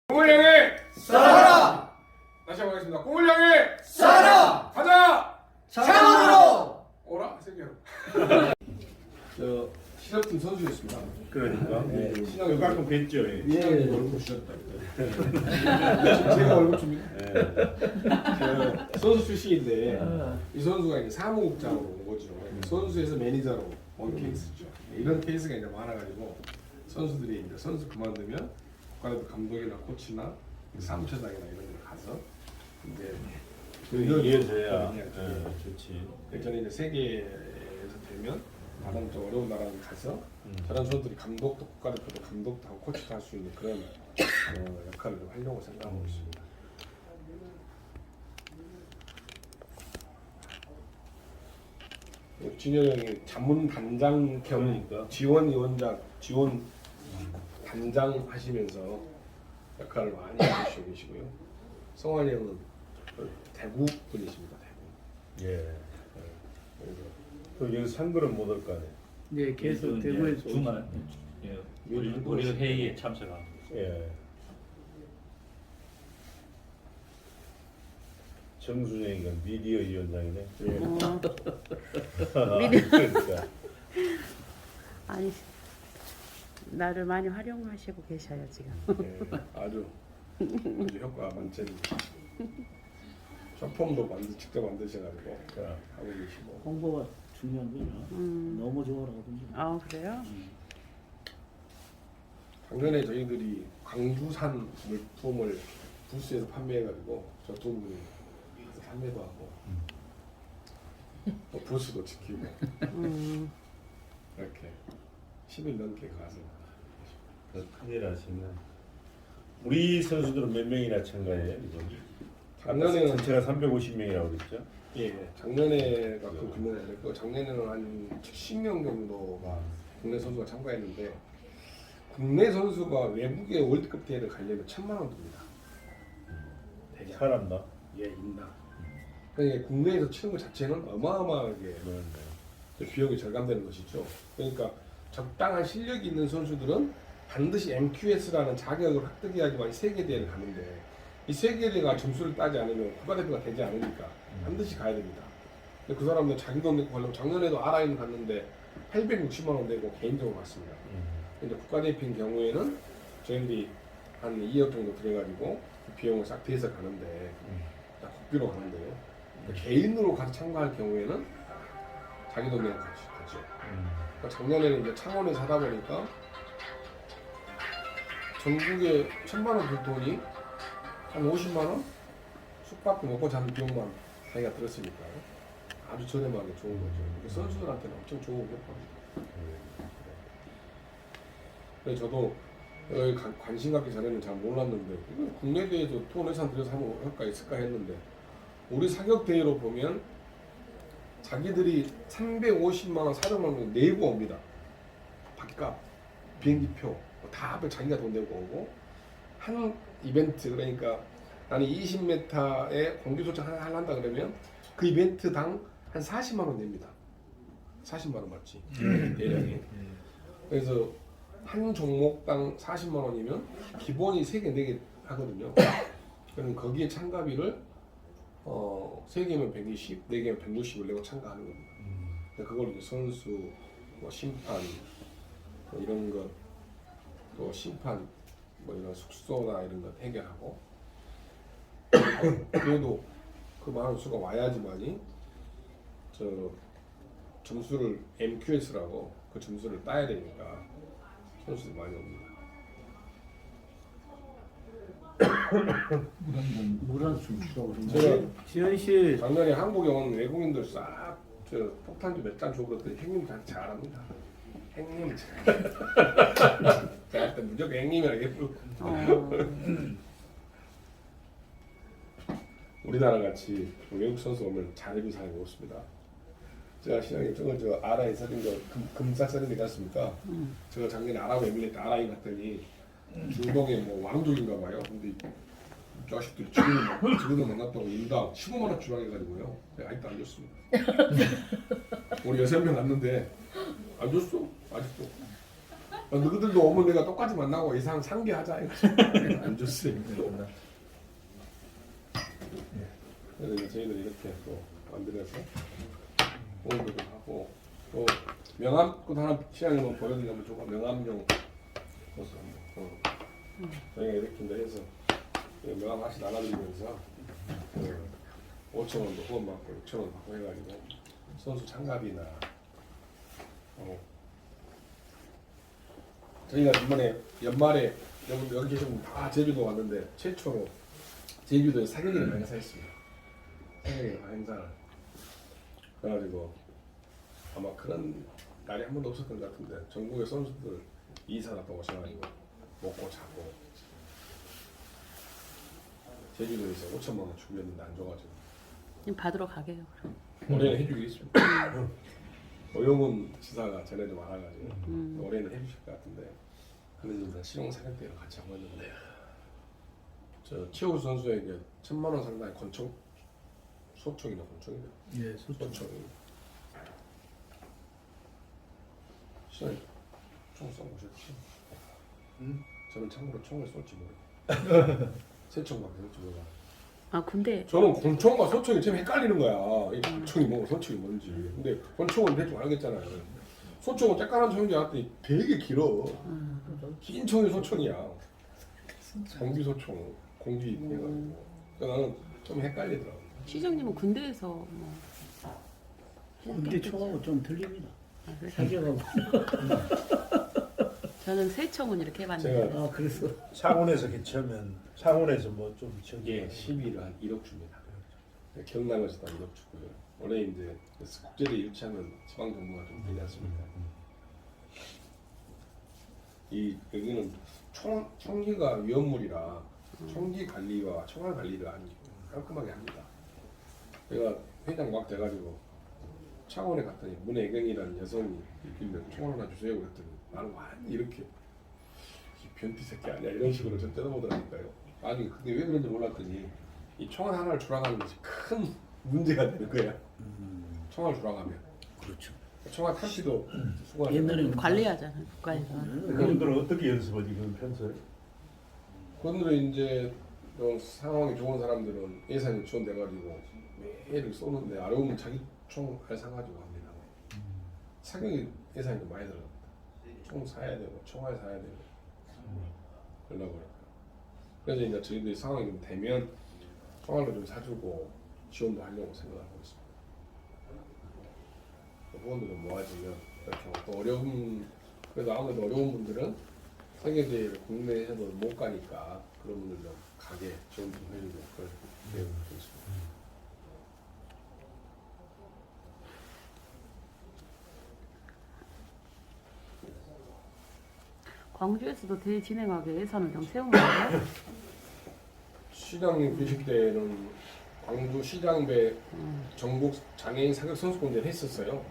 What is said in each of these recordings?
꿈을 향해 살아라! 다시 한번 하겠습니다. 꿈을 향해 살아! 가자. 창으로! 오라 세계로. 저 실업팀 선수였습니다. 그러니까 신앙이 가끔 뵀죠. 예. 신앙이 얼굴 주셨다. 제가 얼굴 줍니다. 저 선수 출신인데 이 선수가 이제 사무국장으로 온 거죠. 선수에서 매니저로 온 케이스죠. 이런 케이스가 이제 많아가지고 선수들이 이제 선수 그만두면 국가대표 감독이나 코치나 사무처장이나 이런 데 가서 이제 이어져야 해야죠. 좋지. 저는 이제 세계에서 되면 다른 좀 어려운 나라에 가서 저런 선수들이 감독도 국가대표도 감독도 하고 코치도 할 수 있는 그런 역할을 좀 하려고 생각하고 있습니다. 진열이 형이 자문 단장 겸 그러니까. 지원위원장 지원 단장 하시면서 역할을 많이 해주시고 계시고요. 성환이 형은 대구 분이십니다. 대구. 예. 그래서 또 여기 상그릇 못 올 거 아니에요. 네, 계속 대구에서 주말 우리 회의에 참석하고 예. 정순영이가 미디어 위원장이네. 미디어. 그러니까. 아니 나를 많이 활용하시고 계셔요 지금. 아주 효과 만점입니다. 쇼폼도 직접 만드셔가지고 하고 계시고. 홍보가 중요한 거죠. 너무 좋아하거든요. 아 그래요? 작년에 저희들이 광주산 물품을 부스에서 판매해가지고 저 두 분이 가서 판매도 하고 또 부스도 지키고 이렇게 10일 넘게 가서 큰일 하시네. 우리 선수들은 몇 명이나 참가해요? 작년에는 전체가 350명이라고 그랬죠? 예, 작년에가 그 규모가 아니고 작년에는 한 70명 정도가 국내 선수가 참가했는데 국내 선수가 외국의 월드컵 대회를 가려면 1,000만 원 듭니다. 대략. 사람다. 예, 인당. 그러니까 국내에서 치는 것 자체는 어마어마하게 비용이 절감되는 것이죠. 그러니까 적당한 실력이 있는 선수들은 반드시 MQS라는 자격을 획득해야지만 세계 대회를 가는데 이 세계 대회가 점수를 따지 않으면 국가대표가 되지 않으니까 반드시 가야 됩니다. 근데 그 사람들 자기 돈 내고 가려면 작년에도 아라인 갔는데 860만 원 내고 개인적으로 갔습니다. 근데 국가대표인 경우에는 저희들이 한 2억 정도 들여가지고 그 비용을 싹 대서 가는데 국비로 가는데요. 그러니까 개인으로 가서 참가할 경우에는 자기 돈 내고 가죠. 그러니까 작년에는 이제 창원에서 하다 보니까 전국에 1,000만 원 들 돈이 한 50만 원? 숙박도 먹고 자는 비용만 자기가 들었으니까 아주 저렴하게 좋은 거죠. 선수들한테는 엄청 좋은 효과입니다. 그래서 저도 여기 관심 갖기 전에는 잘 몰랐는데 국내 대회에서 돈 예산 들여서 하면 효과 있을까 했는데 우리 사격 대회로 보면 자기들이 350만 원, 400만 원 내고 옵니다. 밥값, 비행기표 다 앞에 자기가 돈 내고 오고 한 이벤트 그러니까 나는 20m에 공기 도착 하나 한다 그러면 그 이벤트당 한 40만 원 냅니다. 40만 원 맞지? 대략에. 그래서 한 종목당 40만 원이면 기본이 3개, 4개 하거든요. 그럼 거기에 참가비를 3개면 120, 4개면 160을 내고 참가하는 겁니다. 그걸 이제 선수, 뭐 심판, 뭐 이런 것, 또 심판, 뭐 이런 숙소나 이런 것 해결하고 그래도 그 많은 수가 와야지만이 저 점수를 MQS라고 그 점수를 따야 되니까 선수들이 많이 옵니다. 물한 숨쉬라고 그러는 제가 지현 씨 작년에 한국에 온 외국인들 싹 저 폭탄주 몇 잔 주고 그랬더니 형님 다 잘합니다. 형님 제가 그때 무조건 형님이라고 해부르고 우리나라 같이 외국 선수 오면 잘해준 사람이 없습니다. 제가 시장님 저거 저 아라인 사진 거 금색 사진 되지 않습니까? 제가 작년에 아랍에미레이트 아라인 갔더니 중동에 뭐 왕족인가 봐요. 근데 이 자식들이 지금은 만났다고 인당 15만 원 주방해가지고요. 아직도 안 줬습니다. 우리 6명 갔는데 안 줬어 아직도. 너희들도 오면 내가 똑같이 만나고 이상 상기하자. 안 좋지. 그래서 이제 저희들 이렇게 또 만들어서 공부도 하고 또 명함꽃 하나 시장님은 보여드리면 좋고 명함용 모습 저희가 이렇게 이제 해서 명함 하나씩 나눠드리면서 5,000원도 후원받고 6,000원 받고 해가지고 선수 장갑이나 저희가 이번에 연말에 여기 계신 분 다 제주도 왔는데 최초로 제주도에 사격이라는 행사 했습니다. 사격이라는 행사를 그래가지고 아마 그런 날이 한 번도 없었던 것 같은데 전국의 선수들 이사가 또 오셔가지고 먹고 자고 제주도에서 5천만 원 준비했는데 안 줘가지고 지금 받으러 가게요. 그럼. 올해는 해주겠습니다. 오영훈 지사가 전에도 많아가지고 올해는 해주실 것 같은데 근데 이제 실용 사격대회를 같이 하고 있는데 저 최우 선수에게 1,000만 원 상당의 권총 소총이나 권총이나 예, 소총. 시장님 총 쏘보셨지? 저는 참고로 총을 쏠지 모르겠어요. 새 총밖에 쏠지 몰라. 아 근데 저는 권총과 소총이 좀 헷갈리는 거야. 이 권총이 뭐고 소총이 뭔지. 근데 권총은 대충 알겠잖아요. 소총은 쬐깐한 총인 줄 알았더니 되게 길어. 긴 총이 소총이야. 공기 소총, 공기 해가지고. 그래서 나는 좀 헷갈리더라고. 시장님은 군대에서 뭐 근데 총하고 좀 틀립니다. 아, 그래서 사격하고. 저는 세총은 이렇게 해봤는데 제가 아, 그랬어. 창원에서 개최하면 창원에서 뭐좀 예, 12를 한 1억 줍니다. 경남에서도 1억 주고요. 올해 이제 국제대 유치하면 지방 정부가 좀 되지 않습니까? 이 여기는 총기가 위험물이라 총기 관리와 총알 관리를 아주 깔끔하게 합니다. 내가 회장 막 돼가지고 창원에 갔더니 문혜경이라는 여성이 있길래 총 하나 주세요 그랬더니 나는 완전 이렇게 이 변태 새끼 아니야 이런 식으로 좀 뜯어보더라니까요. 아니 그게 왜 그런지 몰랐더니 이 총알 하나를 주라가는 것이 큰 문제가 되는 거야. 총알 주라가면. 그렇죠. 총알 탈지도 수고하는 옛날에는 관리하잖아요 국가에서. 그분들은 어떻게 연습하지 그 평소에? 그런데 이제 좀 상황이 좋은 사람들은 예산이 지원돼가지고 매일 쏘는데 어려우면 자기 총알 사가지고 합니다. 사격이 예산이 좀 많이 들어갑니다. 총 사야 되고 총알 사야 되고 그러다 보니까 그래서 이제 저희들이 상황이 좀 되면 총알로 좀 사주고 지원도 하려고 생각하고 있습니다. 후원도 좀 모아지면 이렇게 또 어려운 그래도 아무래도 어려운 분들은 세계대회를 국내에서도 못 가니까 그런 분들 좀 가게 지원 좀 해주고 그런 내용이 있습니다. 광주에서도 대회 진행하게 예산을 좀 세운 거예요? 시장님 계실 때는 광주 시장배 전국 장애인 사격 선수권대회를 했었어요.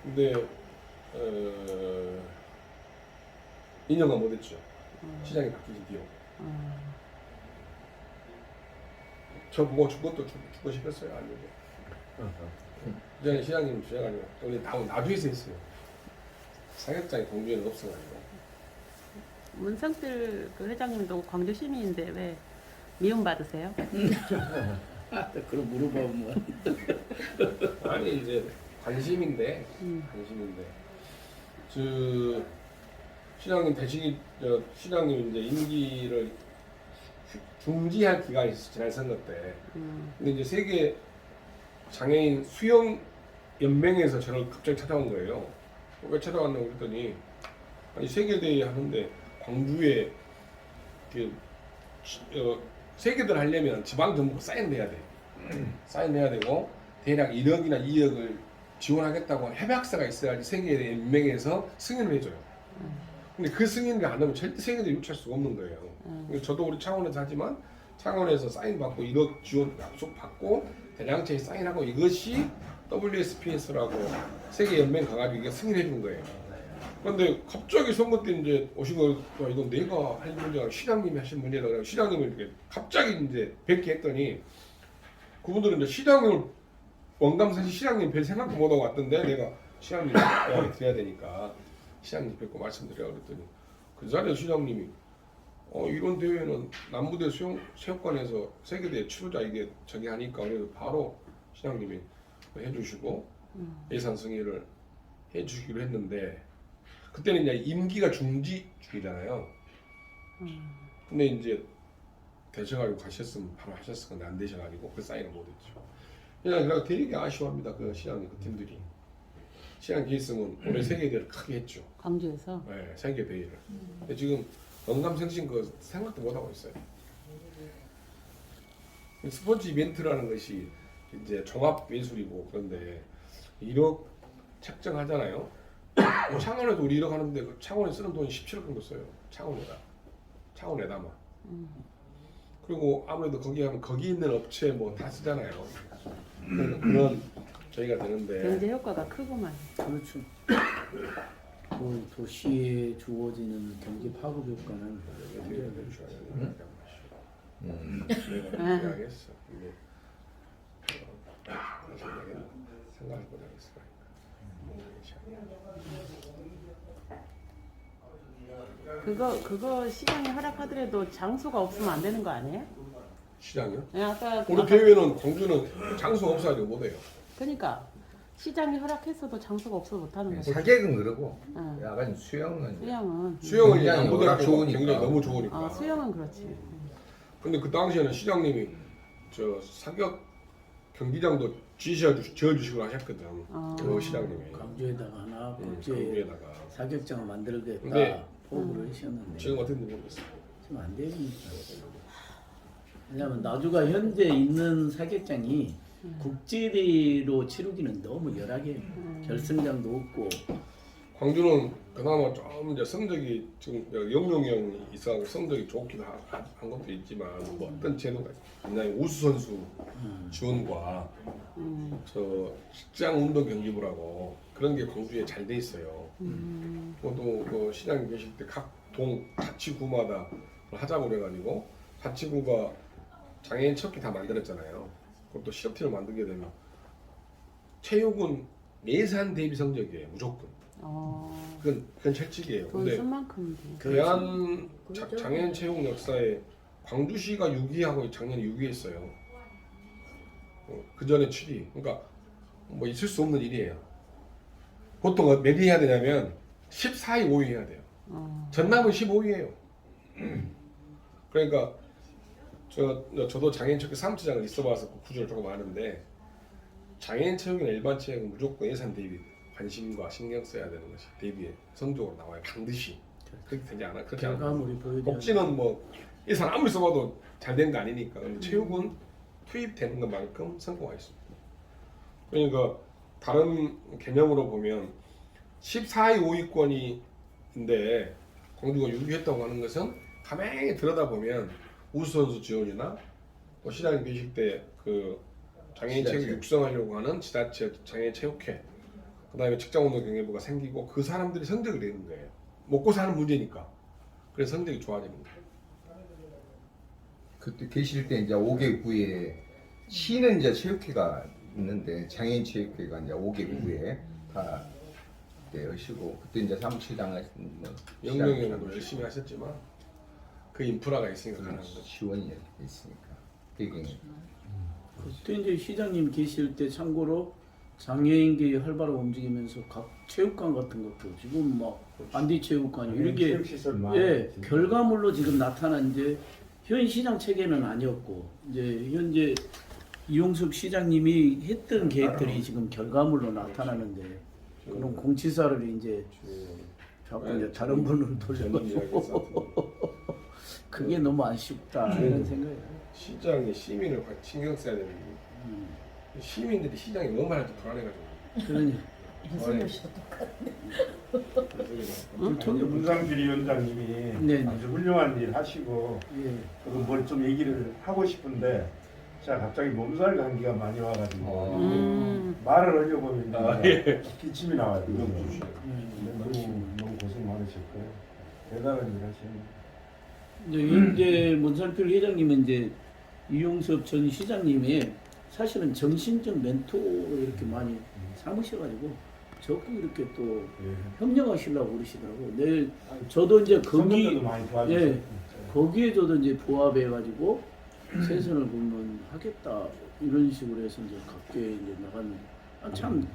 근데 2년간 못했죠. 시장이 바뀌신 뒤로. 저 보고 죽것도 죽고 싶었어요. 아니면 이전에 시장님 주셔가지고 또 다 나주에서 했어요. 사격장이 광주에는 없어가지고. 문성필 그 회장님도 광주 시민인데 왜 미움 받으세요? 그럼 물어보면 아니 이제 관심인데 저 시장님 대식이 시장님 이제 임기를 중지할 기간이 있었어요. 지난 선거 때. 근데 이제 세계 장애인 수영 연맹에서 저를 갑자기 찾아온 거예요. 왜 찾아왔냐고 그랬더니 아니 세계대회 하는데 광주에 그 세계대를 하려면 지방 정부 사인해야 돼. 사인해야 되고 대략 1억이나 2억을 지원하겠다고 협약서가 있어야지 세계대회 연맹에서 승인을 해줘요. 근데 그 승인을 안 하면 절대 세계대회 유치할 수가 없는 거예요. 그래서 저도 우리 창원에서 하지만 창원에서 사인 받고 1억 지원 약속 받고 대량체에 사인하고 이것이 WSPS라고 세계 연맹 가가지고 이게 승인해 준 거예요. 그런데 갑자기 선거 때 이제 오시고 이건 내가 할 문제가 시장님이 하신 문제다 그래서 시장님을 이렇게 갑자기 이제 뵙게 했더니 그분들은 이제 시장님을 원감사시 시장님 별 생각도 못하고 왔던데 내가 시장님 연락을 드려야 되니까 시장님 뵙고 말씀드려야 그랬더니 그 자리에 시장님이 이런 대회는 남부대 체육관에서 세계대회 치르자 이게 저기 하니까 그래서 바로 시장님이 해주시고 예산 승인을 해주기로 했는데 그때는 이제 임기가 중지 중이잖아요. 근데 이제 되셔가지고 가셨으면 바로 하셨을 건데 안 되셔가지고 그 사인을 못했죠. 그냥 되게 아쉬워합니다. 그 시장님 그 팀들이 시장 기했으면 올해 세계대회를 크게 했죠. 광주에서. 네, 세계대회를. 근데 지금 영감생신 그 생각도 못 하고 있어요. 스포츠 이벤트라는 것이 이제 종합 예술이고 그런데 1억 책정하잖아요. 창원에도 우리 1억 하는데 그 창원에 쓰는 돈이 17억 정도 써요. 창원에다만. 그리고 아무래도 거기 하면 거기 있는 업체 뭐 다 쓰잖아요. 그런 저희가 되는데 경제 효과가 크구만. 그렇죠. 그 도시에 주어지는 경제 파급 효과는 내가 이야기했어. 이게 생각을 못하겠어. 그거 시장이 허락하더라도 장소가 없으면 안 되는 거 아니에요? 시장이요? 네, 아까 우리 대회는 광주는 장소가 없어가지고 못해요. 그러니까 시장이 허락했어도 장소가 없어서 못 하는 거지. 사격은 그러고 응. 약간 수영은 수영은 수영은 워낙 양보다 좋으니까. 굉장히 너무 좋으니까. 수영은 그렇지. 근데 그 당시에는 시장님이 저 사격 경기장도 지어주시고 하셨거든. 그 시장님이. 광주에다가 하나 국제 광주에다가. 사격장을 만들겠다 근데 포부를 하셨는데 지금 어떤지 모르겠어요. 지금 안 되니까. 왜냐하면 나주가 현재 있는 사격장이 국제대회로 치르기는 너무 열하게 결승장도 없고 광주는 그나마 좀 이제 성적이 지금 영용이 형이 있어 성적이 좋기도 한 것도 있지만 뭐 어떤 제도가 있나요? 우수 선수 지원과 저 직장 운동 경기부라고 그런 게 광주에 잘 돼 있어요. 그것도 그 시장에 계실 때 각 동 자치구마다 하자고 그래가지고 자치구가 장애인 척기 다 만들었잖아요. 그것도 시합팀을 만들게 되면 체육은 예산 대비 성적이에요. 무조건. 그건 철칙이에요. 돈 근데 쓴 만큼이지. 대한 장애인 체육 역사에 광주시가 6위하고 작년에 6위했어요. 그 전에 7위. 그러니까 뭐 있을 수 없는 일이에요. 보통 몇 위 해야 되냐면 14위, 5위 해야 돼요. 전남은 15위예요. 그러니까 저도 장애인 체육 3주장을 있어봐서 그 구조를 조금 아는데 장애인 체육이나 일반 체육은 무조건 예산 대비 관심과 신경 써야 되는 것이 대비에 성적으로 나와요. 반드시. 그렇게 되지 않아. 그렇게 안 결과물이 보여줘야 복지는 뭐 예산 아무리 써봐도 잘 된 거 아니니까. 근데 체육은 투입되는 것만큼 성과가 있습니다. 그러니까 다른 개념으로 보면 14위 5위권인데 광주가 6위 했다고 하는 것은 가만히 들여다보면 우수선수 지원이나 또 시장에 계실 때 그 장애인 체육 육성하려고 하는 지자체 장애인 체육회 그다음에 직장운동경제부가 생기고 그 사람들이 성적을 내는 거예요. 먹고 사는 문제니까. 그래서 성적이 좋아지는 거예요. 그때 계실 때 이제 5개 구에 시는 이제 체육회가 있는데 장애인 체육회가 이제 5개 구에 다 하시고 그때 이제 사무실장 영경이도 열심히 하셨지만 그 인프라가 있으니까 가능한 거죠. 지원이 있으니까 배경이. 그때 이제 시장님 계실 때 참고로 장애인계에 활발하게 움직이면서 각 체육관 같은 것도 지금 막 안디체육관이 이렇게 체육시설 많이 예 결과물로 지금 나타난 이제 현 시장 체계는 아니었고 이제 현재 이용섭 시장님이 했던 계획들이 지금 결과물로 나타나는데 그런 공치사를 이제 자꾸 이제 다른 분으로 돌려가지고 그게 너무 아쉽다 이런 생각이에요. 시장이 시민을 신경 써야 되는 게 시민들이 시장이 너무 많아도 불안해가지고 그러니 불통의 문상길 위원장님이 네. 아주 훌륭한 일 하시고 예. 뭘 좀 얘기를 하고 싶은데 제가 갑자기 몸살 감기가 많이 와가지고 말을 하려고 하면 기침이 나와요. 너무 고생 많으셨고요. 대단한 일 하시는. 이제 현재 문살필 회장님은 이제 이용섭 전 시장님의 사실은 정신적 멘토로 이렇게 많이 삼으셔가지고 자꾸 이렇게 또 예. 협력하시려고 그러시더라고요. 내일 저도 이제 거기 선거때도 많이 도와주셨어요. 예, 거기에 저도 이제 부합해가지고 세선을 보면 하겠다 이런 식으로 해서 이제 각계 이제 나간 참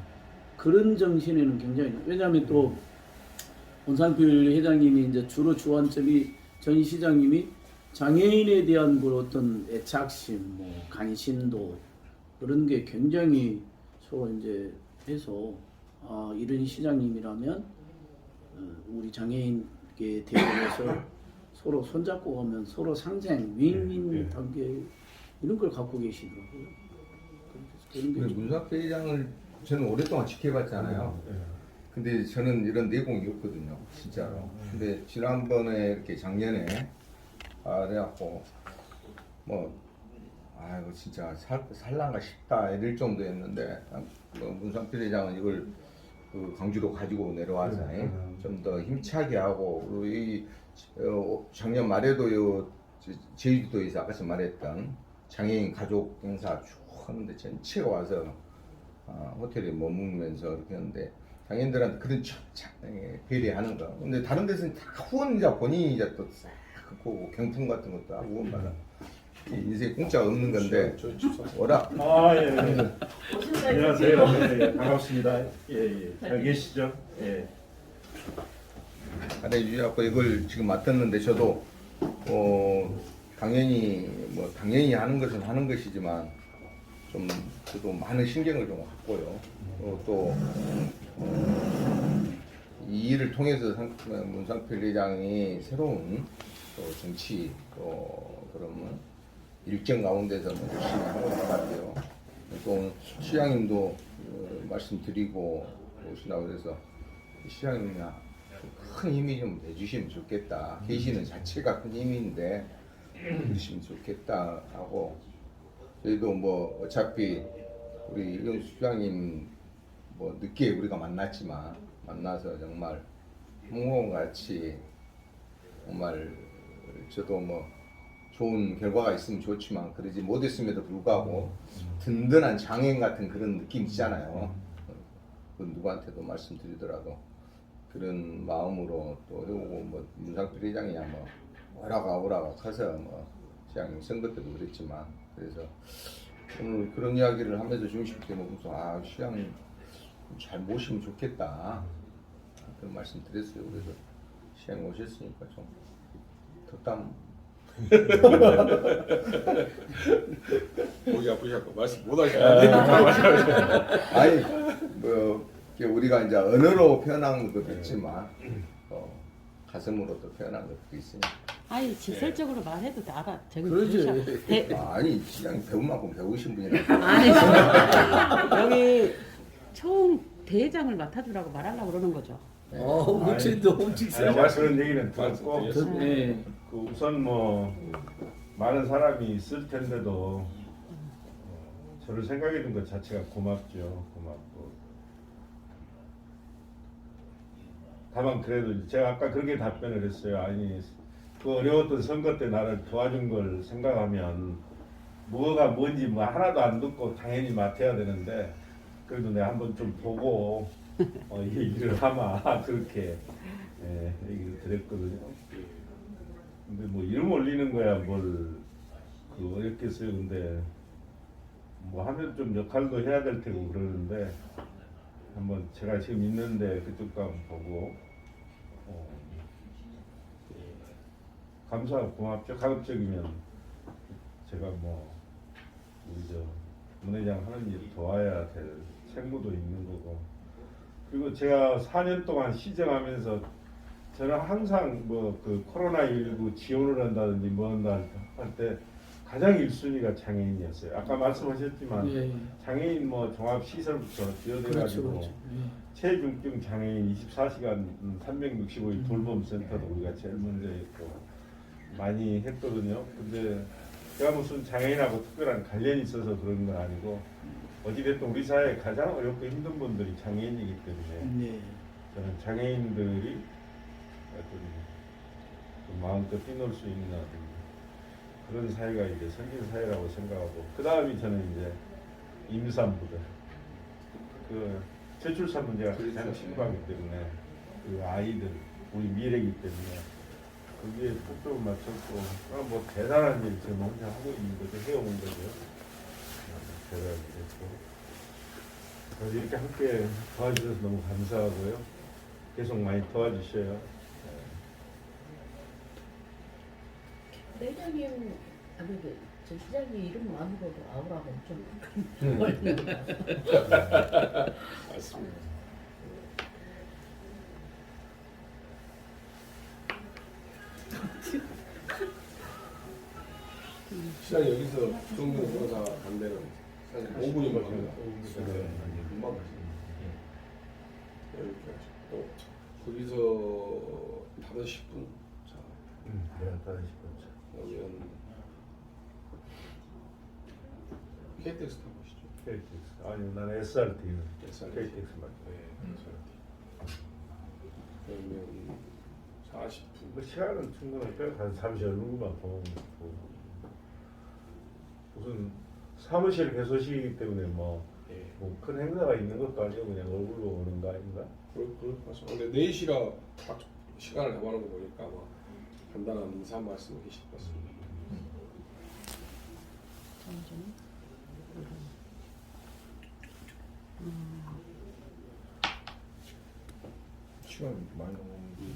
그런 정신에는 굉장히 왜냐하면 또 원상필 회장님이 이제 주로 주안점이 전 시장님이 장애인에 대한 그 어떤 애착심, 뭐 관심도 그런 게 굉장히 서로 이제 해서 아 이런 시장님이라면 우리 장애인께 대응해서 서로 손잡고 가면 서로 상생, 윈윈 관계 이런 걸 갖고 계시더라고요. 그런 게 좀- 문상필 회장을 저는 오랫동안 지켜봤잖아요. 근데 저는 이런 내공이 없거든요, 진짜로. 근데 지난번에 이렇게 작년에 그래갖고 아이고 진짜 살란가 싶다 이럴 정도였는데 뭐 문상필 회장은 이걸 그 강주로 가지고 내려와서 좀 더 힘차게 하고 그리고 이 작년 말에도 요 제주도에서 아까 말했던 장애인 가족 행사 쭉 하는데 전체가 와서 호텔에 머무면서 이렇게 하는데 장애인들한테 그런 배려하는 거. 근데 다른 데서는 다 후원자 본인이 이제 또싹 갖고 경품 같은 것도 하고 후원받아. 인생 공짜가 없는 건데 워낙 예. 안녕하세요. 예, 반갑습니다. 예. 잘 계시죠? 예. 잘해주셔서 이걸 지금 맡았는데 저도 당연히 당연히 하는 것은 하는 것이지만 좀 저도 많은 신경을 좀 갖고요. 또 이 일을 통해서 문상필 회장이 새로운 또 정치 그러면 일정 가운데서 열심히 하고 있는 것 같아요. 또 시장님도 말씀드리고 오신다고 그래서 시장님이 큰 힘이 좀 돼주시면 좋겠다. 계시는 자체가 큰 힘인데 해주시면 좋겠다 하고 저희도 뭐 어차피 우리 이경수 시장님 뭐 늦게 우리가 만났지만 만나서 정말 홍콩같이 정말 저도 뭐 좋은 결과가 있으면 좋지만 그러지 못했음에도 불구하고 든든한 장애인 같은 그런 느낌 있잖아요. 그 누구한테도 말씀드리더라도 그런 마음으로 또 해오고 뭐 문상필 회장이야 뭐 오라가 커서 뭐 시장님 선거 때도 그랬지만 그래서 오늘 그런 이야기를 하면서 중심 때문에 시장님 잘 모시면 좋겠다 그런 말씀 드렸어요. 그래서 시장님 오셨으니까 좀 덕담 목이 아프셔서 말씀 못 하시는데 아니 뭐 우리가 이제 언어로 표현한 것도 있지만 가슴으로 또 표현한 것도 있으니까 아니 직설적으로 말해도 다 알아. 저기 그러지. 들으셔. 대- 아니 시장님 배운 만큼 배우신 분이라서 아니 여기 총 대장을 맡아주라고 말하려고 그러는 거죠. 그치 너무 직설. 제가 그런 얘기는 듣고 네. 그 우선 뭐 많은 사람이 있을 텐데도 저를 생각해 준 것 자체가 고맙죠. 고맙고 다만 그래도 제가 아까 그렇게 답변을 했어요. 아니 그 어려웠던 선거 때 나를 도와준 걸 생각하면 뭐가 뭔지 뭐 하나도 안 듣고 당연히 맡아야 되는데 그래도 내가 한번 좀 보고 이 일을 하마 그렇게 얘기를 드렸거든요. 근데 뭐 이름 올리는 거야 뭘 그 어렵겠어요. 근데 뭐 하면 좀 역할도 해야 될 테고 그러는데 한번 제가 지금 있는데 그쪽도 한번 보고 감사하고 고맙죠. 가급적이면 제가 뭐 우리 저 문 회장 하는 일 도와야 될 책무도 있는 거고 그리고 제가 4년 동안 시정하면서 저는 항상 뭐 그 코로나19 지원을 한다든지 뭐 한다 할 때 가장 1순위가 장애인이었어요. 아까 말씀하셨지만 예. 장애인 뭐 종합 시설부터 지어돼가지고 그렇죠. 체중증 장애인 24시간 365일 돌봄센터도 우리가 제일 먼저 했고 많이 했거든요. 근데 제가 무슨 장애인하고 특별한 관련이 있어서 그런 건 아니고 어찌됐든 우리 사회에 가장 어렵고 힘든 분들이 장애인이기 때문에 네. 저는 장애인들이 어떤 그 마음껏 뛰놀 수 있는 그런 사회가 이제 선진 사회라고 생각하고 그 다음이 저는 이제 임산부들 그 저출산 문제가 가장 심각하기 때문에 그 아이들 우리 미래이기 때문에 거기에 초점을 맞췄고 뭐 대단한 일 지금 혼자 하고 있는 거죠. 해온 거죠. 대단한 일이고 그래서 이렇게 함께 도와주셔서 너무 감사하고요. 계속 많이 도와주셔요. 회장님, 저 시장님 이름 아무래도 아우라가 좀 맞습니다. 시장 여기서 정동 변호사 반대는 사실 5분이면 갑니다. 금방 가시죠. 이렇게 하시고 또 거기서 5시10분 자 내가 다른 싶었죠. 그러면 KTX 타고 가시죠. KTX. 아니 나는 SRT는 SRT. KTX 맞죠. 네, 그러면 40분. 뭐 시간은 충분하니까 한 잠시 얼굴만 보고 무슨 사무실 개소식이기 때문에 뭐 큰 예. 행사가 있는 것도 아니고 그냥 얼굴로 오는 거 아닌가? 그럴 것 같습니다. 근데 4시라 딱 시간을 잡아놓은 거 보니까 아마 간단한 인사 말씀 계실 것 같습니다. 시간이 많이 남았는데